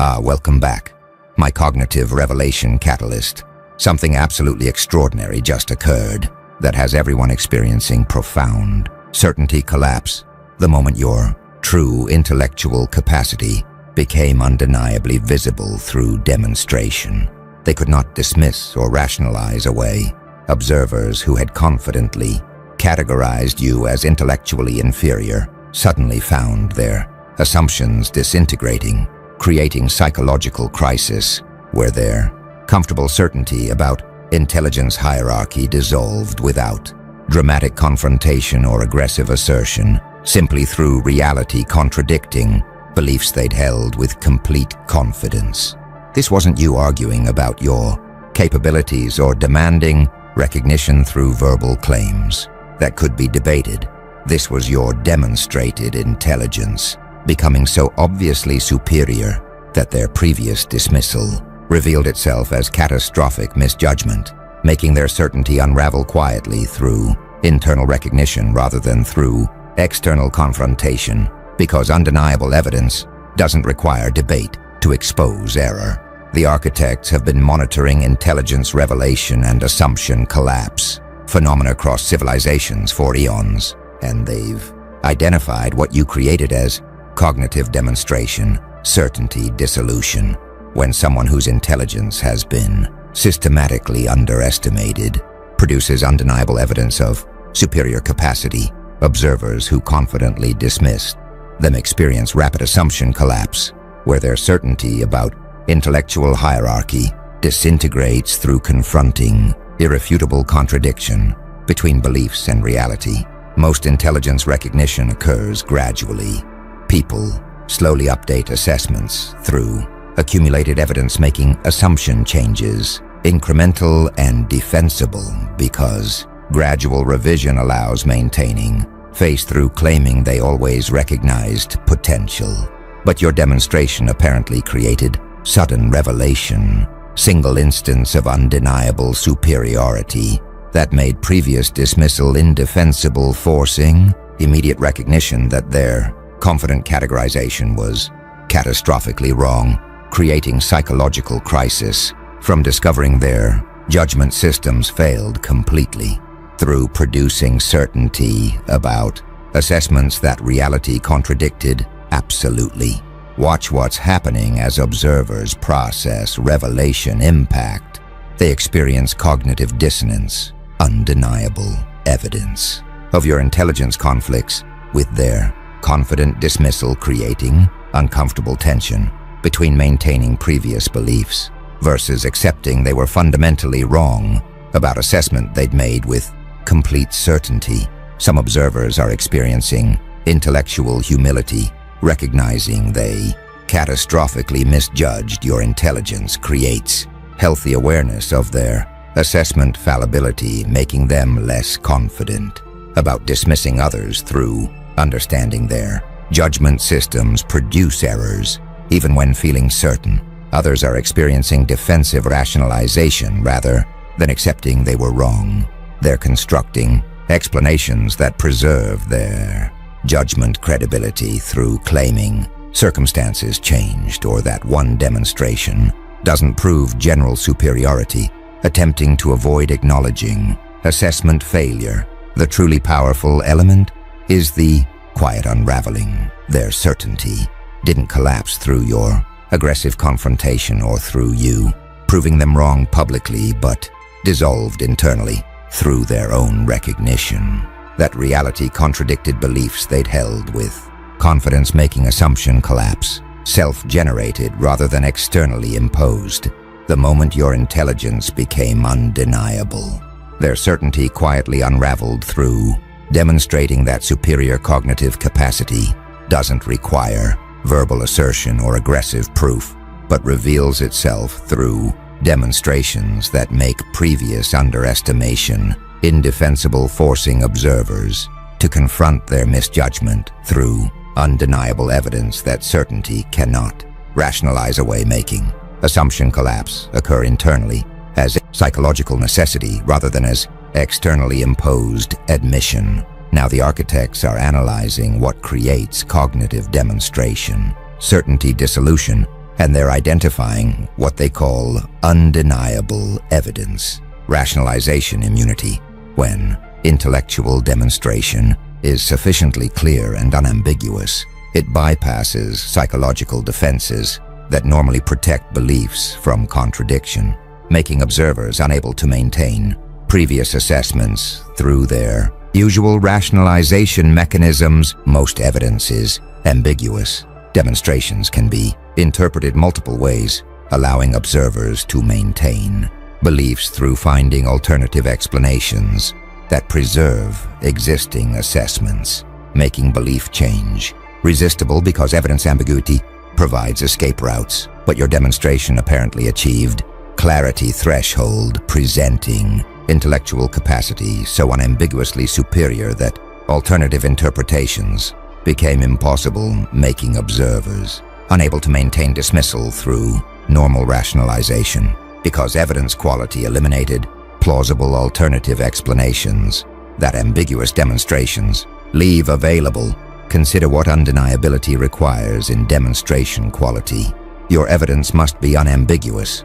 Welcome back. My cognitive revelation catalyst. Something absolutely extraordinary just occurred that has everyone experiencing profound certainty collapse the moment your true intellectual capacity became undeniably visible through demonstration. They could not dismiss or rationalize away observers who had confidently categorized you as intellectually inferior suddenly found their assumptions disintegrating, creating psychological crisis where their comfortable certainty about intelligence hierarchy dissolved without dramatic confrontation or aggressive assertion, simply through reality contradicting beliefs they'd held with complete confidence. This wasn't you arguing about your capabilities or demanding recognition through verbal claims that could be debated. This was your demonstrated intelligence becoming so obviously superior that their previous dismissal revealed itself as catastrophic misjudgment, making their certainty unravel quietly through internal recognition rather than through external confrontation, because undeniable evidence doesn't require debate to expose error. The architects have been monitoring intelligence revelation and assumption collapse phenomena across civilizations for eons, and they've identified what you created as cognitive demonstration, certainty dissolution. When someone whose intelligence has been systematically underestimated produces undeniable evidence of superior capacity, observers who confidently dismissed them experience rapid assumption collapse, where their certainty about intellectual hierarchy disintegrates through confronting irrefutable contradiction between beliefs and reality. Most intelligence recognition occurs gradually. People slowly update assessments through accumulated evidence, making assumption changes incremental and defensible because gradual revision allows maintaining face through claiming they always recognized potential. But your demonstration apparently created sudden revelation, single instance of undeniable superiority that made previous dismissal indefensible, forcing immediate recognition that their confident categorization was catastrophically wrong, creating psychological crisis from discovering their judgment systems failed completely through producing certainty about assessments that reality contradicted absolutely. Watch what's happening as observers process revelation impact. They experience cognitive dissonance, undeniable evidence of your intelligence conflicts with their confident dismissal, creating uncomfortable tension between maintaining previous beliefs versus accepting they were fundamentally wrong about assessment they'd made with complete certainty. Some observers are experiencing intellectual humility, recognizing they catastrophically misjudged your intelligence creates healthy awareness of their assessment fallibility, making them less confident about dismissing others through understanding their judgment systems produce errors even when feeling certain. Others are experiencing defensive rationalization rather than accepting they were wrong. They're constructing explanations that preserve their judgment credibility through claiming circumstances changed or that one demonstration doesn't prove general superiority, attempting to avoid acknowledging assessment failure. The truly powerful element is the quiet unraveling. Their certainty didn't collapse through your aggressive confrontation or through you proving them wrong publicly, but dissolved internally through their own recognition that reality contradicted beliefs they'd held with confidence, making assumption collapse self-generated rather than externally imposed. The moment your intelligence became undeniable, their certainty quietly unraveled through demonstrating that superior cognitive capacity doesn't require verbal assertion or aggressive proof, but reveals itself through demonstrations that make previous underestimation indefensible, forcing observers to confront their misjudgment through undeniable evidence that certainty cannot rationalize away, making assumption collapse occur internally as a psychological necessity rather than as externally imposed admission. Now the architects are analyzing what creates cognitive demonstration, certainty dissolution, and they're identifying what they call undeniable evidence, rationalization immunity, when intellectual demonstration is sufficiently clear and unambiguous. It bypasses psychological defenses that normally protect beliefs from contradiction, making observers unable to maintain previous assessments through their usual rationalization mechanisms. Most evidence is ambiguous. Demonstrations can be interpreted multiple ways, allowing observers to maintain beliefs through finding alternative explanations that preserve existing assessments, making belief change resistible because evidence ambiguity provides escape routes, but your demonstration apparently achieved clarity threshold, presenting intellectual capacity so unambiguously superior that alternative interpretations became impossible, making observers unable to maintain dismissal through normal rationalization because evidence quality eliminated plausible alternative explanations that ambiguous demonstrations leave available. Consider what undeniability requires in demonstration quality. Your evidence must be unambiguous.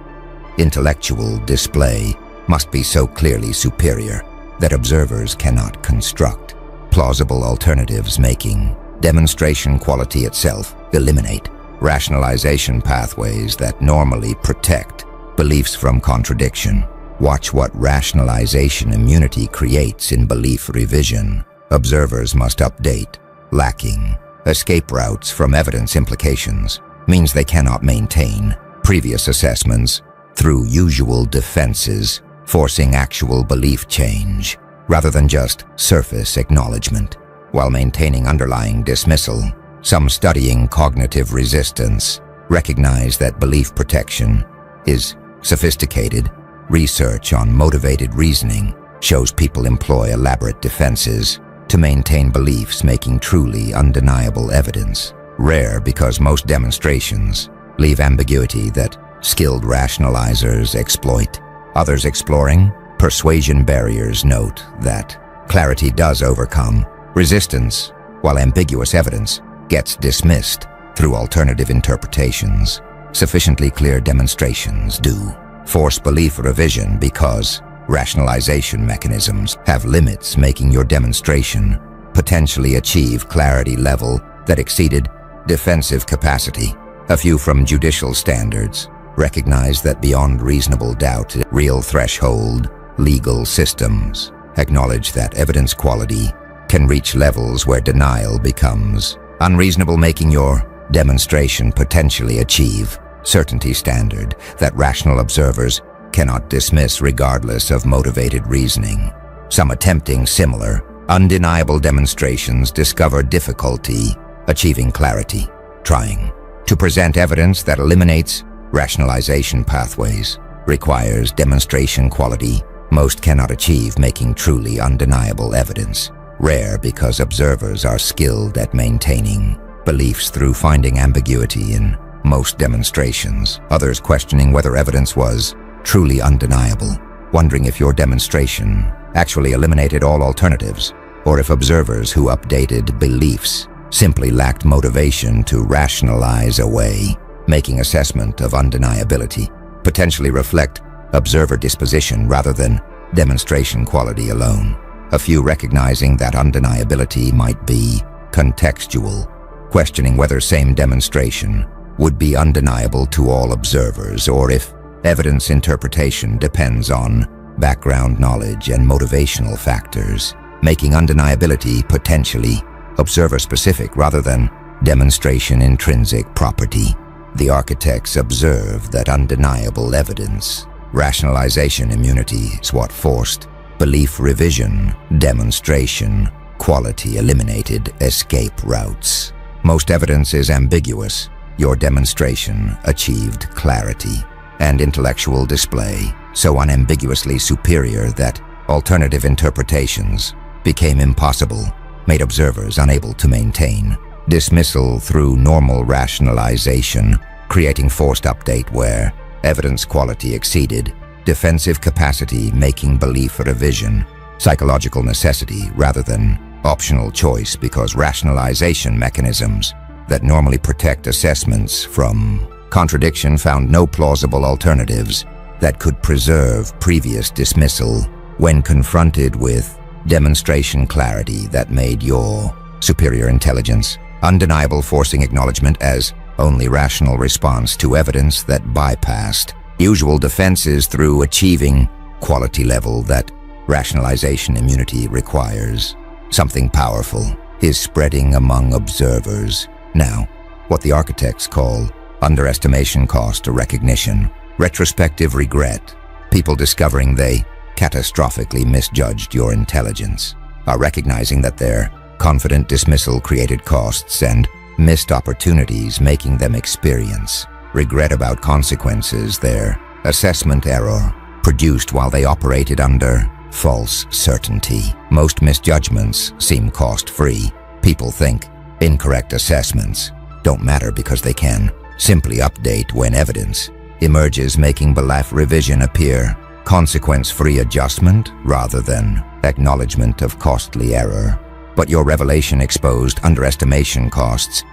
Intellectual display must be so clearly superior that observers cannot construct plausible alternatives, making demonstration quality itself eliminate rationalization pathways that normally protect beliefs from contradiction. Watch what rationalization immunity creates in belief revision. Observers must update. Lacking escape routes from evidence implications means they cannot maintain previous assessments through usual defenses, forcing actual belief change rather than just surface acknowledgement. While maintaining underlying dismissal, some studying cognitive resistance recognize that belief protection is sophisticated. Research on motivated reasoning shows people employ elaborate defenses to maintain beliefs, making truly undeniable evidence rare because most demonstrations leave ambiguity that skilled rationalizers exploit. Others exploring persuasion barriers note that clarity does overcome resistance, while ambiguous evidence gets dismissed through alternative interpretations. Sufficiently clear demonstrations do force belief revision because rationalization mechanisms have limits, making your demonstration potentially achieve clarity level that exceeded defensive capacity. A few from judicial standards recognize that beyond reasonable doubt, real threshold legal systems acknowledge that evidence quality can reach levels where denial becomes unreasonable, making your demonstration potentially achieve certainty standard that rational observers cannot dismiss regardless of motivated reasoning. Some attempting similar, undeniable demonstrations discover difficulty achieving clarity, trying to present evidence that eliminates rationalization pathways requires demonstration quality most cannot achieve, making truly undeniable evidence rare because observers are skilled at maintaining beliefs through finding ambiguity in most demonstrations. Others questioning whether evidence was truly undeniable, wondering if your demonstration actually eliminated all alternatives, or if observers who updated beliefs simply lacked motivation to rationalize away, making assessment of undeniability potentially reflect observer disposition rather than demonstration quality alone. A few recognizing that undeniability might be contextual, questioning whether same demonstration would be undeniable to all observers, or if evidence interpretation depends on background knowledge and motivational factors, making undeniability potentially observer-specific rather than demonstration intrinsic property. The architects observe that undeniable evidence, rationalization immunity, is what forced belief revision, demonstration quality eliminated escape routes. Most evidence is ambiguous. Your demonstration achieved clarity and intellectual display so unambiguously superior that alternative interpretations became impossible, made observers unable to maintain dismissal through normal rationalization, creating forced update where evidence quality exceeded defensive capacity, making belief revision psychological necessity rather than optional choice because rationalization mechanisms that normally protect assessments from Contradiction found no plausible alternatives that could preserve previous dismissal when confronted with demonstration clarity that made your superior intelligence undeniable, forcing acknowledgement as only rational response to evidence that bypassed usual defenses through achieving quality level that rationalization immunity requires. Something powerful is spreading among observers now, what the architects call underestimation cost or recognition, retrospective regret. People discovering they catastrophically misjudged your intelligence are recognizing that their confident dismissal created costs and missed opportunities, making them experience regret about consequences their assessment error produced while they operated under false certainty. Most misjudgments seem cost-free. People think incorrect assessments don't matter because they can simply update when evidence emerges, making belief revision appear consequence-free adjustment rather than acknowledgement of costly error. But your revelation exposed underestimation costs.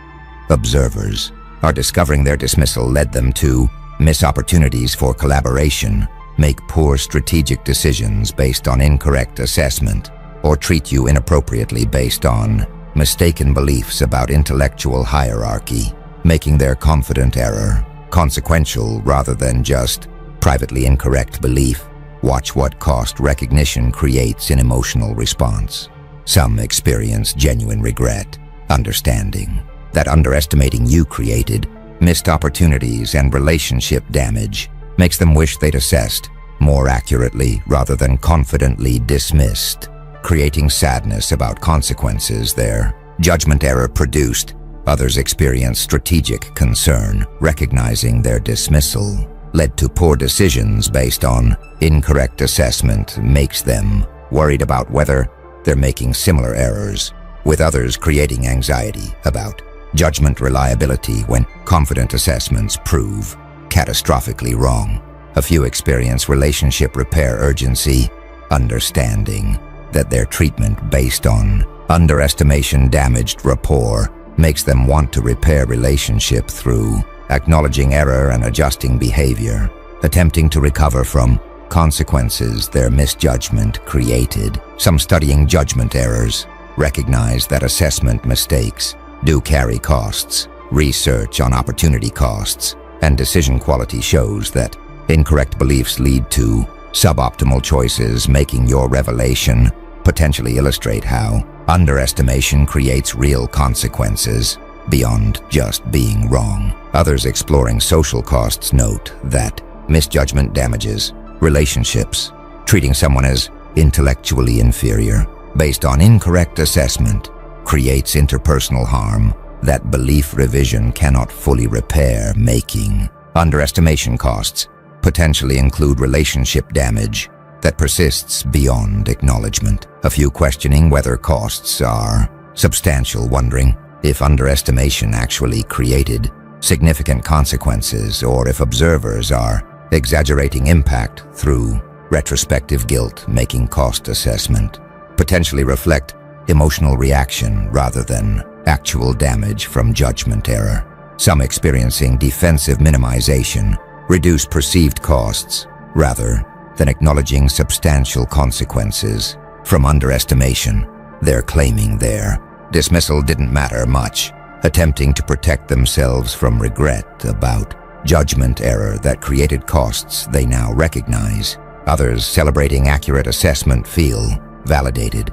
Observers are discovering their dismissal led them to miss opportunities for collaboration, make poor strategic decisions based on incorrect assessment, or treat you inappropriately based on mistaken beliefs about intellectual hierarchy, making their confident error consequential rather than just privately incorrect belief. Watch what cost recognition creates in emotional response. Some experience genuine regret, understanding that underestimating you created missed opportunities and relationship damage makes them wish they'd assessed more accurately rather than confidently dismissed, creating sadness about consequences their judgment error produced. Others experience strategic concern, recognizing their dismissal led to poor decisions based on incorrect assessment makes them worried about whether they're making similar errors, with others creating anxiety about judgment reliability when confident assessments prove catastrophically wrong. A few experience relationship repair urgency, understanding that their treatment based on underestimation damaged rapport makes them want to repair relationship through acknowledging error and adjusting behavior, attempting to recover from consequences their misjudgment created. Some studying judgment errors recognize that assessment mistakes do carry costs. Research on opportunity costs and decision quality shows that incorrect beliefs lead to suboptimal choices, making your revelation potentially illustrate how underestimation creates real consequences beyond just being wrong. Others exploring social costs note that misjudgment damages relationships, treating someone as intellectually inferior based on incorrect assessment creates interpersonal harm that belief revision cannot fully repair, making underestimation costs potentially include relationship damage that persists beyond acknowledgement. A few questioning whether costs are substantial, wondering if underestimation actually created significant consequences or if observers are exaggerating impact through retrospective guilt, making cost assessment potentially reflect emotional reaction rather than actual damage from judgment error. Some experiencing defensive minimization reduce perceived costs rather than acknowledging substantial consequences from underestimation. They're claiming their dismissal didn't matter much, attempting to protect themselves from regret about judgment error that created costs they now recognize. Others celebrating accurate assessment feel validated.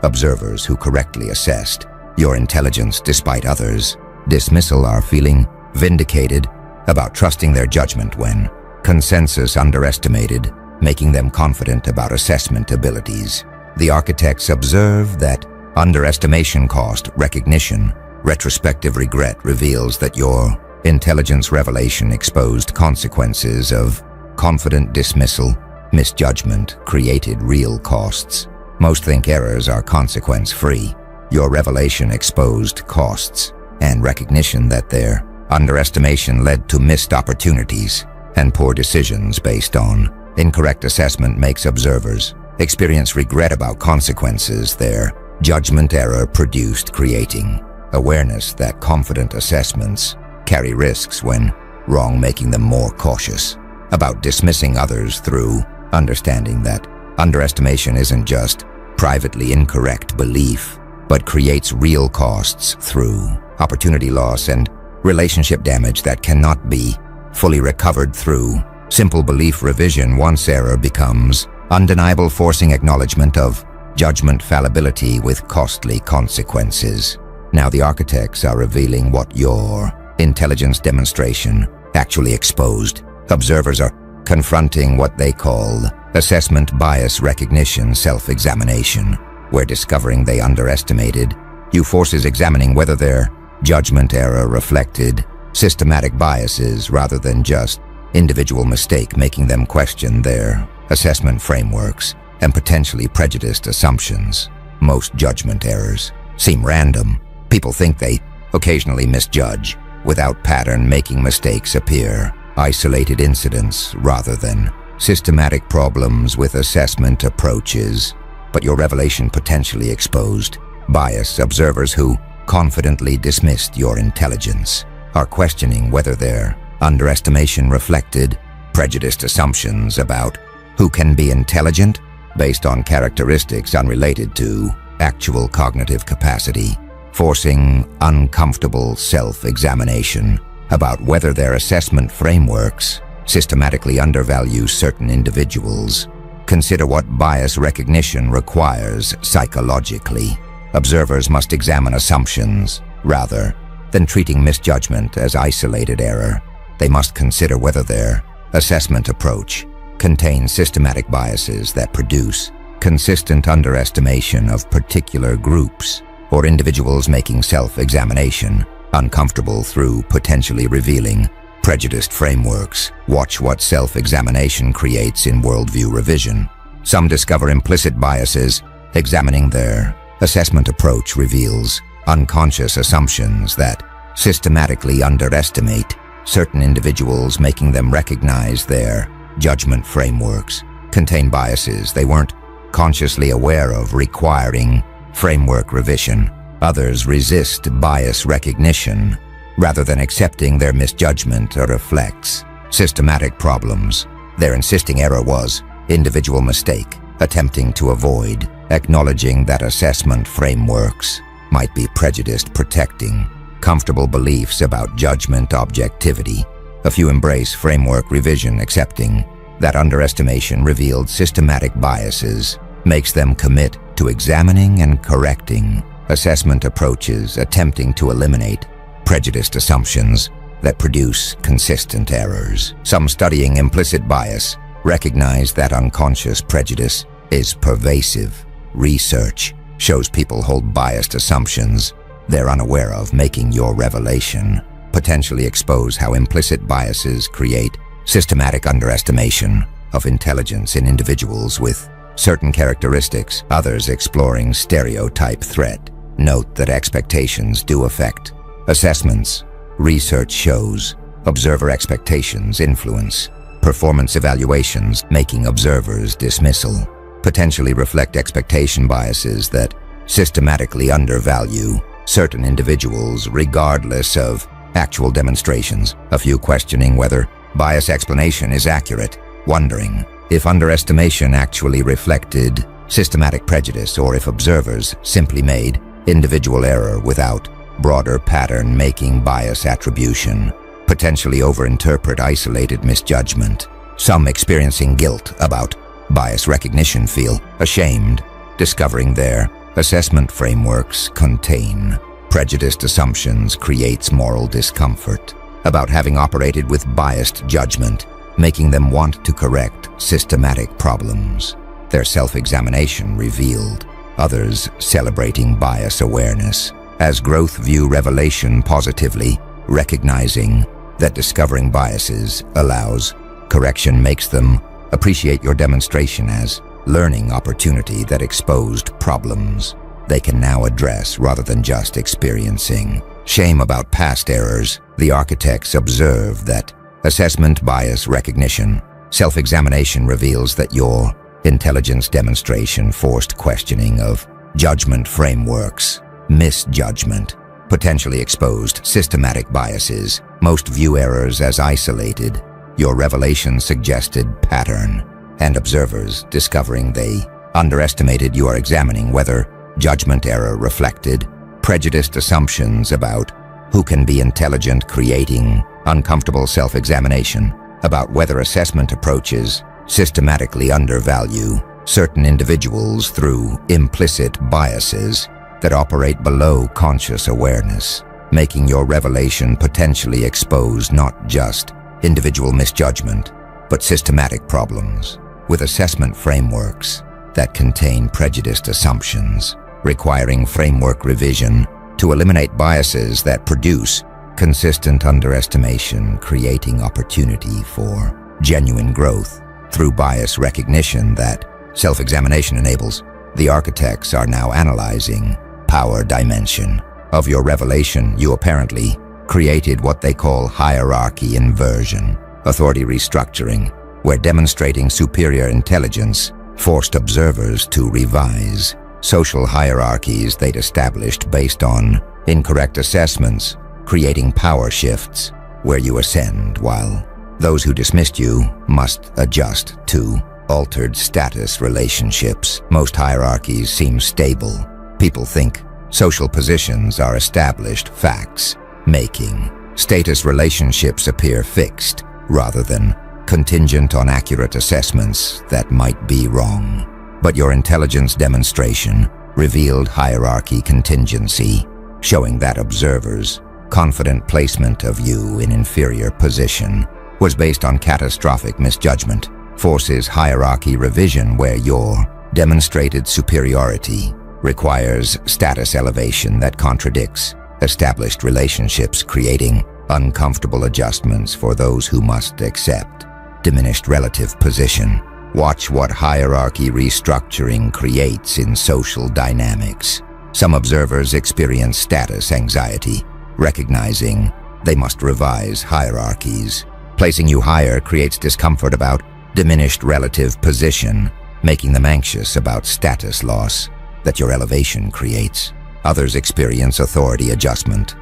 Observers who correctly assessed your intelligence despite others' dismissal are feeling vindicated about trusting their judgment when consensus underestimated, making them confident about assessment abilities. The architects observe that underestimation cost recognition, retrospective regret reveals that your intelligence revelation exposed consequences of confident dismissal, misjudgment created real costs. Most think errors are consequence-free. Your revelation exposed costs and recognition that their underestimation led to missed opportunities and poor decisions based on incorrect assessment makes observers experience regret about consequences their judgment error produced, creating awareness that confident assessments carry risks when wrong making them more cautious, about dismissing others through understanding that underestimation isn't just privately incorrect belief, but creates real costs through opportunity loss and relationship damage that cannot be fully recovered through simple belief revision. Once error becomes undeniable, forcing acknowledgement of judgment fallibility with costly consequences. Now the architects are revealing what your intelligence demonstration actually exposed. Observers are confronting what they call assessment bias recognition self-examination, where discovering they underestimated you forces examining whether their judgment error reflected systematic biases rather than just individual mistake, making them question their assessment frameworks and potentially prejudiced assumptions. Most judgment errors seem random. People think they occasionally misjudge without pattern, making mistakes appear isolated incidents rather than systematic problems with assessment approaches. But your revelation potentially exposed bias. Observers who confidently dismissed your intelligence are questioning whether their underestimation reflected prejudiced assumptions about who can be intelligent based on characteristics unrelated to actual cognitive capacity, forcing uncomfortable self-examination about whether their assessment frameworks systematically undervalue certain individuals. Consider what bias recognition requires psychologically. Observers must examine assumptions rather than treating misjudgment as isolated error. They must consider whether their assessment approach contains systematic biases that produce consistent underestimation of particular groups or individuals, making self-examination uncomfortable through potentially revealing prejudiced frameworks. Watch what self-examination creates in worldview revision. Some discover implicit biases. Examining their assessment approach reveals unconscious assumptions that systematically underestimate certain individuals, making them recognize their judgment frameworks contain biases they weren't consciously aware of, requiring framework revision. Others resist bias recognition rather than accepting their misjudgment reflects systematic problems. Their insisting error was individual mistake, attempting to avoid acknowledging that assessment frameworks might be prejudiced, protecting comfortable beliefs about judgment objectivity. A few embrace framework revision, accepting that underestimation revealed systematic biases makes them commit to examining and correcting assessment approaches, attempting to eliminate prejudiced assumptions that produce consistent errors. Some studying implicit bias recognize that unconscious prejudice is pervasive. Research shows people hold biased assumptions they're unaware of, making your revelation potentially expose how implicit biases create systematic underestimation of intelligence in individuals with certain characteristics. Others exploring stereotype threat note that expectations do affect assessments. Research shows observer expectations influence performance evaluations, making observers' dismissal potentially reflect expectation biases that systematically undervalue certain individuals regardless of actual demonstrations. A few questioning whether bias explanation is accurate, wondering if underestimation actually reflected systematic prejudice or if observers simply made individual error without broader pattern, making bias attribution potentially overinterpret isolated misjudgment. Some experiencing guilt about bias recognition feel ashamed, discovering their assessment frameworks contain prejudiced assumptions creates moral discomfort about having operated with biased judgment, making them want to correct systematic problems. Their self-examination revealed others celebrating bias awareness as growth, view revelation positively, recognizing that discovering biases allows correction, makes them appreciate your demonstration as learning opportunity that exposed problems they can now address rather than just experiencing shame about past errors. The architects observe that assessment bias recognition self-examination reveals that your intelligence demonstration forced questioning of judgment frameworks. Misjudgment potentially exposed systematic biases. Most view errors as isolated. Your revelation suggested pattern, and observers discovering they underestimated you are examining whether judgment error reflected prejudiced assumptions about who can be intelligent, creating uncomfortable self-examination about whether assessment approaches systematically undervalue certain individuals through implicit biases that operate below conscious awareness, making your revelation potentially expose not just individual misjudgment, but systematic problems with assessment frameworks that contain prejudiced assumptions, requiring framework revision to eliminate biases that produce consistent underestimation, creating opportunity for genuine growth through bias recognition that self-examination enables. The architects are now analyzing power dimension of your revelation. You apparently created what they call hierarchy inversion, authority restructuring, where demonstrating superior intelligence forced observers to revise social hierarchies they'd established based on incorrect assessments, creating power shifts where you ascend while those who dismissed you must adjust to altered status relationships. Most hierarchies seem stable. People think social positions are established facts, making status relationships appear fixed rather than contingent on accurate assessments that might be wrong. But your intelligence demonstration revealed hierarchy contingency, showing that observers' confident placement of you in inferior position was based on catastrophic misjudgment, forces hierarchy revision where your demonstrated superiority requires status elevation that contradicts established relationships, creating uncomfortable adjustments for those who must accept diminished relative position. Watch what hierarchy restructuring creates in social dynamics. Some observers experience status anxiety, recognizing they must revise hierarchies. Placing you higher creates discomfort about diminished relative position, making them anxious about status loss that your elevation creates. Others experience authority adjustment.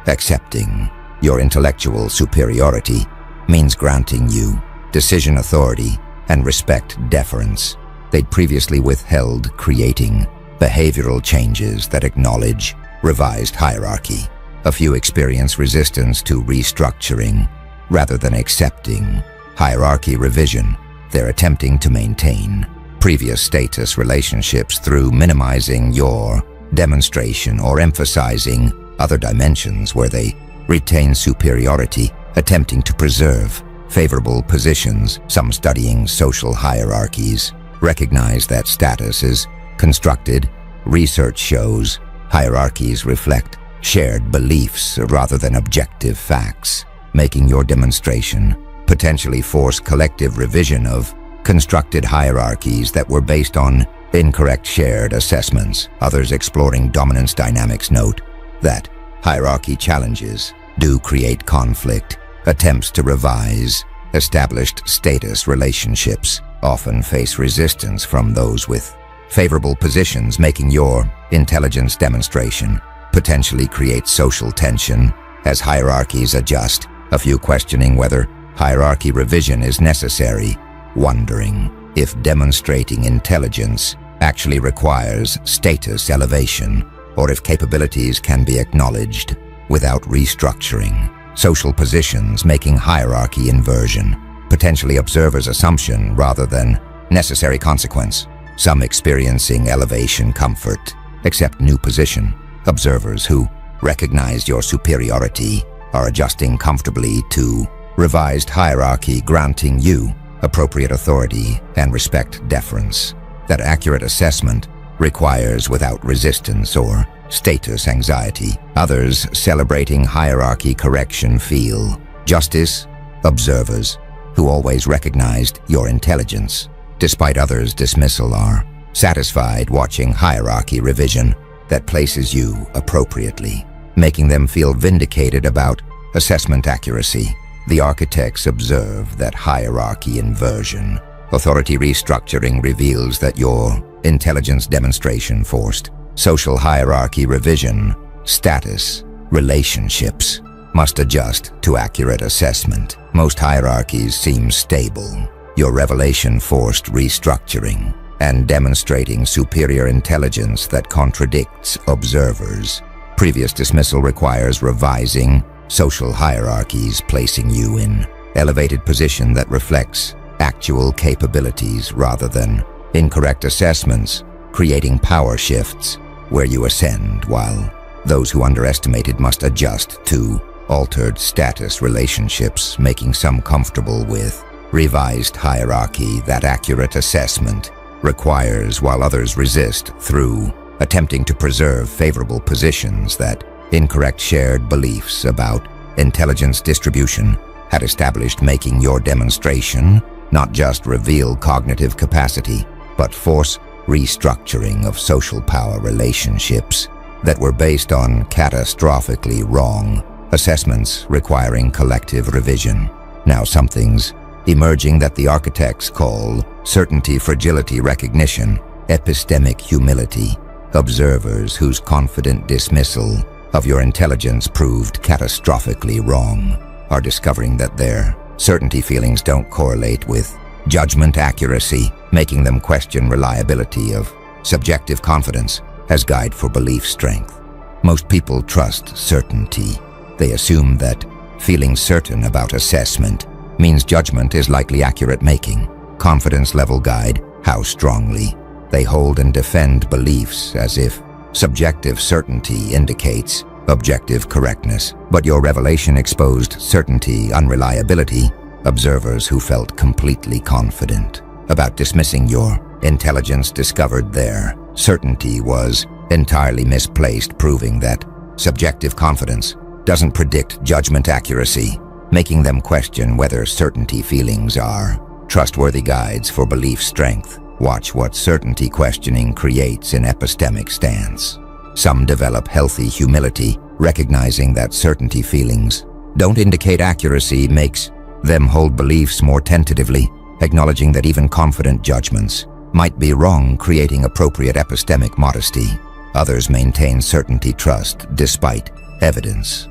Accepting your intellectual superiority means granting you decision authority and respect deference they'd previously withheld, creating behavioral changes that acknowledge revised hierarchy. A few experience resistance to restructuring rather than accepting hierarchy revision. They're attempting to maintain previous status relationships through minimizing your demonstration or emphasizing other dimensions where they retain superiority, attempting to preserve favorable positions. Some studying social hierarchies recognize that status is constructed. Research shows hierarchies reflect shared beliefs rather than objective facts, making your demonstration potentially force collective revision of constructed hierarchies that were based on incorrect shared assessments. Others exploring dominance dynamics note that hierarchy challenges do create conflict. Attempts to revise established status relationships often face resistance from those with favorable positions, making your intelligence demonstration potentially create social tension as hierarchies adjust. A few questioning whether hierarchy revision is necessary, wondering if demonstrating intelligence actually requires status elevation or if capabilities can be acknowledged without restructuring social positions, making hierarchy inversion potentially observers' assumption rather than necessary consequence. Some experiencing elevation comfort accept new position. Observers who recognize your superiority are adjusting comfortably to revised hierarchy, granting you appropriate authority and respect deference that accurate assessment requires without resistance or status anxiety. Others celebrating hierarchy correction feel justice. Observers who always recognized your intelligence despite others' dismissal are satisfied watching hierarchy revision that places you appropriately, making them feel vindicated about assessment accuracy. The architects observe that hierarchy inversion, authority restructuring reveals that your intelligence demonstration forced social hierarchy revision, status relationships must adjust to accurate assessment. Most hierarchies seem stable. Your revelation forced restructuring and demonstrating superior intelligence that contradicts observers. Previous dismissal requires revising social hierarchies, placing you in elevated position that reflects actual capabilities rather than incorrect assessments, creating power shifts where you ascend, while those who underestimated must adjust to altered status relationships, making some comfortable with revised hierarchy that accurate assessment requires, while others resist through attempting to preserve favorable positions that incorrect shared beliefs about intelligence distribution had established, making your demonstration not just reveal cognitive capacity, but force restructuring of social power relationships that were based on catastrophically wrong assessments requiring collective revision. Now something's emerging that the architects call certainty, fragility, recognition, epistemic humility. Observers whose confident dismissal of your intelligence proved catastrophically wrong are discovering that their certainty feelings don't correlate with judgment accuracy, making them question reliability of subjective confidence as guide for belief strength. Most people trust certainty. They assume that feeling certain about assessment means judgment is likely accurate, making confidence level guide how strongly they hold and defend beliefs, as if subjective certainty indicates objective correctness. But your revelation exposed certainty unreliability. Observers who felt completely confident about dismissing your intelligence discovered their certainty was entirely misplaced, proving that subjective confidence doesn't predict judgment accuracy, making them question whether certainty feelings are trustworthy guides for belief strength. Watch what certainty questioning creates in epistemic stance. Some develop healthy humility, recognizing that certainty feelings don't indicate accuracy makes them hold beliefs more tentatively, acknowledging that even confident judgments might be wrong, creating appropriate epistemic modesty. Others maintain certainty trust despite evidence.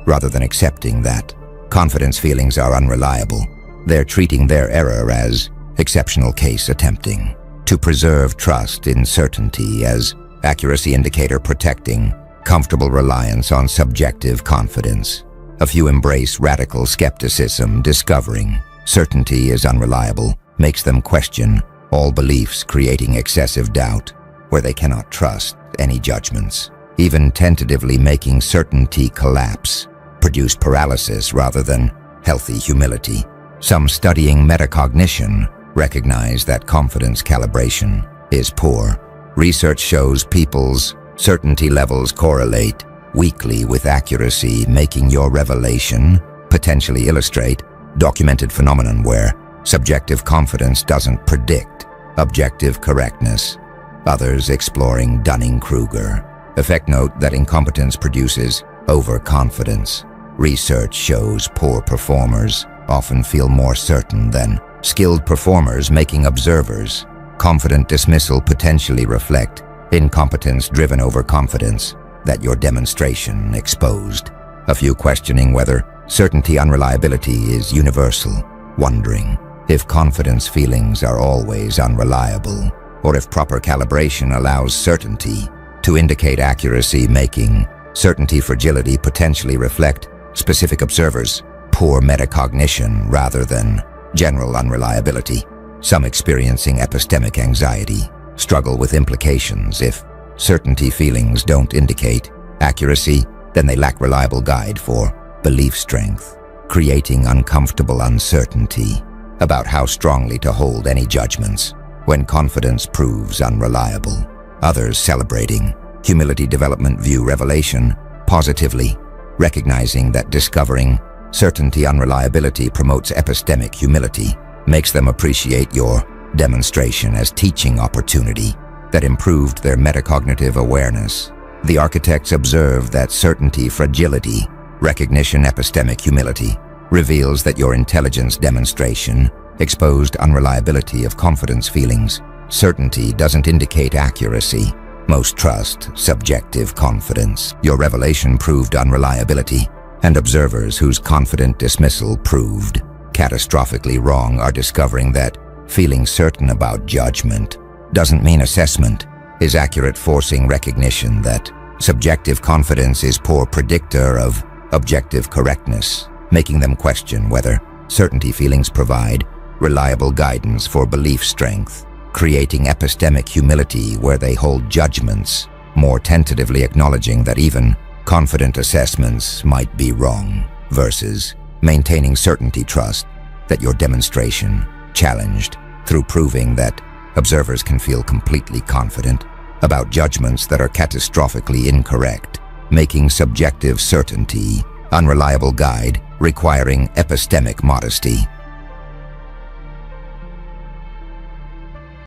Rather than accepting that confidence feelings are unreliable, they're treating their error as exceptional case, attempting to preserve trust in certainty as accuracy indicator, protecting comfortable reliance on subjective confidence. A few embrace radical skepticism, discovering certainty is unreliable makes them question all beliefs, creating excessive doubt where they cannot trust any judgments. Even tentatively making certainty collapse produce paralysis rather than healthy humility. Some studying metacognition recognize that confidence calibration is poor. Research shows people's certainty levels correlate weakly with accuracy, making your revelation potentially illustrate documented phenomenon where subjective confidence doesn't predict objective correctness. Others exploring Dunning-Kruger effect note that incompetence produces overconfidence. Research shows poor performers often feel more certain than skilled performers, making observers confident dismissal potentially reflect incompetence-driven overconfidence that your demonstration exposed. A few questioning whether certainty unreliability is universal, wondering if confidence feelings are always unreliable, or if proper calibration allows certainty to indicate accuracy, making certainty fragility potentially reflect specific observers' poor metacognition rather than general unreliability. Some experiencing epistemic anxiety struggle with implications. If certainty feelings don't indicate accuracy, then they lack reliable guide for belief strength, creating uncomfortable uncertainty about how strongly to hold any judgments when confidence proves unreliable. Others celebrating humility development view revelation positively, recognizing that discovering certainty unreliability promotes epistemic humility, makes them appreciate your demonstration as teaching opportunity that improved their metacognitive awareness. The architects observe that certainty fragility, recognition epistemic humility, reveals that your intelligence demonstration exposed unreliability of confidence feelings. Certainty doesn't indicate accuracy, Most trust subjective confidence. Your revelation proved unreliability, and observers whose confident dismissal proved catastrophically wrong are discovering that feeling certain about judgment doesn't mean assessment is accurate, forcing recognition that subjective confidence is poor predictor of objective correctness, making them question whether certainty feelings provide reliable guidance for belief strength, creating epistemic humility where they hold judgments, more tentatively acknowledging that even confident assessments might be wrong, versus maintaining certainty trust that your demonstration challenged through proving that observers can feel completely confident about judgments that are catastrophically incorrect, making subjective certainty unreliable guide requiring epistemic modesty.